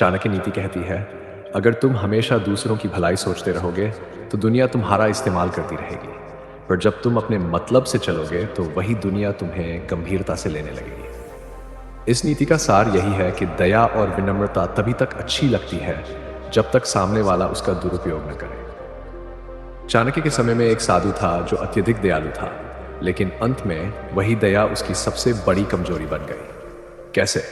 चाणक्य नीति कहती है, अगर तुम हमेशा दूसरों की भलाई सोचते रहोगे तो दुनिया तुम्हारा इस्तेमाल करती रहेगी, पर जब तुम अपने मतलब से चलोगे तो वही दुनिया तुम्हें गंभीरता से लेने लगेगी। इस नीति का सार यही है कि दया और विनम्रता तभी तक अच्छी लगती है जब तक सामने वाला उसका दुरुपयोग न करे। चाणक्य के समय में एक साधु था जो अत्यधिक दयालु था, लेकिन अंत में वही दया उसकी सबसे बड़ी कमजोरी बन गई। कैसे?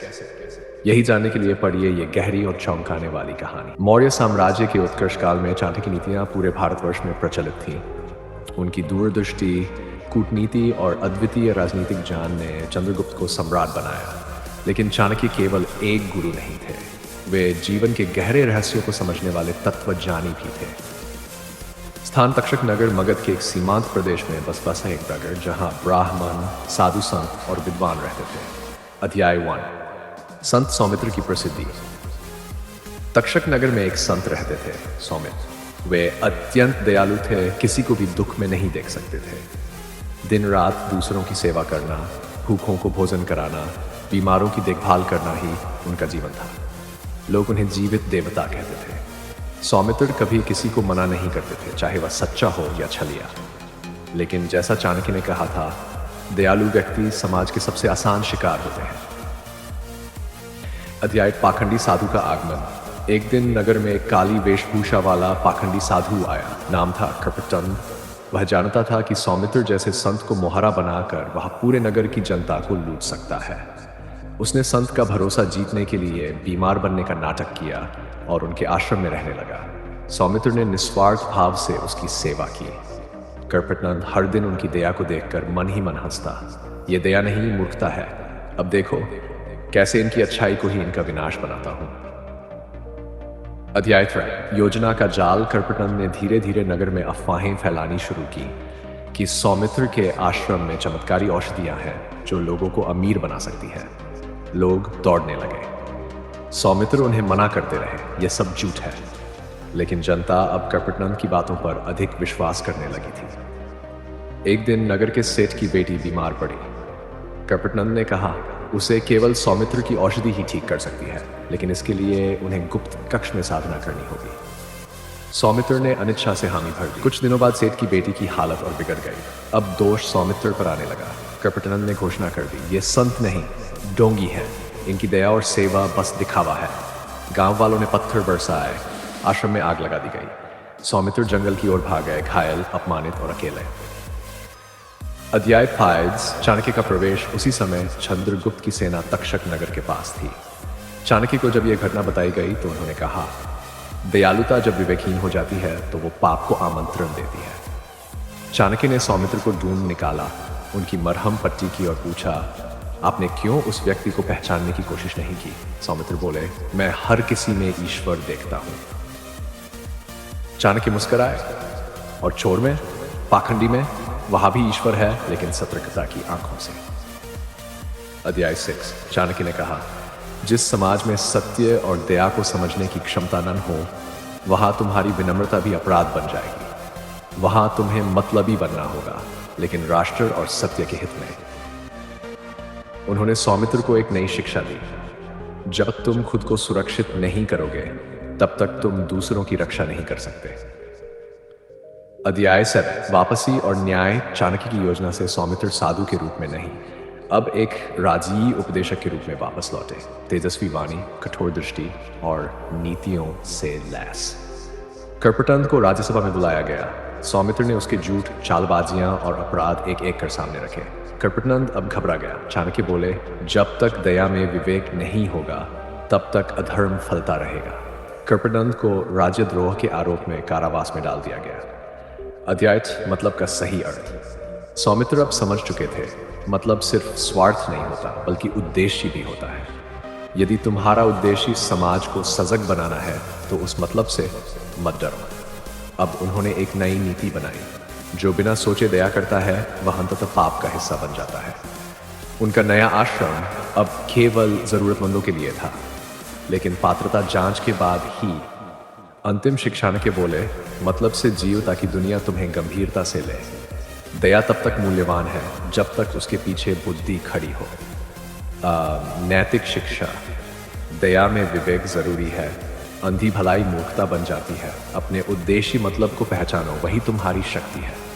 यही जानने के लिए पढ़िए ये गहरी और चौंकाने वाली कहानी। मौर्य साम्राज्य के उत्कर्ष काल में चाणक्य की नीतियां पूरे भारतवर्ष में प्रचलित थीं। उनकी दूरदृष्टि, कूटनीति और अद्वितीय राजनीतिक ज्ञान ने चंद्रगुप्त को सम्राट बनाया। लेकिन चाणक्य केवल एक गुरु नहीं थे, वे जीवन के गहरे रहस्यों को समझने वाले तत्वज्ञानी भी थे। स्थान तक्षक नगर मगध के एक सीमांत प्रदेश में बसता सा एक नगर जहां ब्राह्मण, साधु संत और विद्वान रहते थे। अध्याय 1, संत सौमित्र की प्रसिद्धि। तक्षक नगर में एक संत रहते थे, सौमित्र। वे अत्यंत दयालु थे, किसी को भी दुख में नहीं देख सकते थे। दिन रात दूसरों की सेवा करना, भूखों को भोजन कराना, बीमारों की देखभाल करना ही उनका जीवन था। लोग उन्हें जीवित देवता कहते थे। सौमित्र कभी किसी को मना नहीं करते थे, चाहे वह सच्चा हो या छलिया। लेकिन जैसा चाणक्य ने कहा था, दयालु व्यक्ति समाज के सबसे आसान शिकार होते हैं। अध्याय पाखंडी साधु का आगमन। एक दिन नगर में एक काली वेशभूषा वाला पाखंडी साधु आया। नाम था कृपटन। वह जानता था कि सौमित्र जैसे संत को मोहरा बनाकर वह पूरे नगर की जनता को लूट सकता है। उसने संत का भरोसा जीतने के लिए बीमार बनने का नाटक किया और उनके आश्रम में रहने लगा। सौमित्र ने निस्वार्थ भाव से उसकी सेवा की। कृपटन हर दिन उनकी दया को देखकर मन ही मन हंसता। ये दया नहीं, मूर्खता है। अब देखो कैसे इनकी अच्छाई को ही इनका विनाश बनाता हूं। अध्याय 3, योजना का जाल। कृपटन ने धीरे धीरे नगर में अफवाहें फैलानी शुरू की कि सौमित्र के आश्रम में चमत्कारी औषधियां हैं जो लोगों को अमीर बना सकती है। लोग दौड़ने लगे। सौमित्र उन्हें मना करते रहे, यह सब झूठ है। लेकिन जनता अब कृपटन की बातों पर अधिक विश्वास करने लगी थी। एक दिन नगर के सेठ की बेटी बीमार पड़ी। कृपटन ने कहा उसे केवल सौमित्र की औषधि ही ठीक कर सकती है, लेकिन इसके लिए उन्हें गुप्त कक्ष में साधना करनी होगी। सौमित्र ने अनिच्छा से हामी भर दी। कुछ दिनों बाद सेठ की बेटी की हालत और बिगड़ गई। अब दोष सौमित्र पर आने लगा। कृपटन ने घोषणा कर दी, ये संत नहीं, डोंगी हैं। इनकी दया और सेवा बस दिखावा है। गांव वालों ने पत्थर बरसाए। आश्रम में आग लगा दी गई। सौमित्र जंगल की ओर भाग गए, घायल, अपमानित और अकेले। अध्याय 5, चाणक्य का प्रवेश। उसी समय चंद्रगुप्त की सेना तक्षक नगर के पास थी। चाणक्य को जब यह घटना बताई गई तो उन्होंने कहा, दयालुता जब विवेकहीन हो जाती है तो वो पाप को आमंत्रण देती है। चाणक्य ने सौमित्र को ढूंढ निकाला, उनकी मरहम पट्टी की और पूछा, आपने क्यों उस व्यक्ति को पहचानने की कोशिश नहीं की? सौमित्र बोले, मैं हर किसी में ईश्वर देखता हूं। चाणक्य मुस्कुराए, और चोर में, पाखंडी में, वहां भी ईश्वर है, लेकिन सतर्कता की आंखों से। अध्याय 6, चाणक्य ने कहा, जिस समाज में सत्य और दया को समझने की क्षमता न हो, वहां तुम्हारी विनम्रता भी अपराध बन जाएगी। वहां तुम्हें मतलबी बनना होगा, लेकिन राष्ट्र और सत्य के हित में। उन्होंने सौमित्र को एक नई शिक्षा दी। जब तुम खुद को सुरक्षित नहीं करोगे, तब तक तुम दूसरों की रक्षा नहीं कर सकते। अध्याय 7, वापसी और न्याय। चाणक्य की योजना से सौमित्र साधु के रूप में नहीं, अब एक राजीय उपदेशक के रूप में वापस लौटे। तेजस्वी वाणी, कठोर दृष्टि और नीतियों से लैस। कृपटन को राज्यसभा में बुलाया गया। सौमित्र ने उसके झूठ, चालबाजियां और अपराध एक एक कर सामने रखे। कृपटन अब घबरा गया। चाणक्य बोले, जब तक दया में विवेक नहीं होगा, तब तक अधर्म फलता रहेगा। कृपटन को राज्यद्रोह के आरोप में कारावास में डाल दिया गया। अध्याय मतलब का सही अर्थ। सौमित्र अब समझ चुके थे, मतलब सिर्फ स्वार्थ नहीं होता, बल्कि उद्देश्य भी होता है। यदि तुम्हारा उद्देश्य समाज को सजग बनाना है, तो उस मतलब से मत डरो। अब उन्होंने एक नई नीति बनाई। जो बिना सोचे दया करता है, वह अंततः पाप का हिस्सा बन जाता है। उनका नया आश्रम अब केवल जरूरतमंदों के लिए था, लेकिन पात्रता जांच के बाद ही। अंतिम शिक्षा के बोले, मतलब से जियो ताकि दुनिया तुम्हें गंभीरता से ले। दया तब तक मूल्यवान है जब तक उसके पीछे बुद्धि खड़ी हो। नैतिक शिक्षा। दया में विवेक जरूरी है। अंधी भलाई मूर्खता बन जाती है। अपने उद्देश्य मतलब को पहचानो, वही तुम्हारी शक्ति है।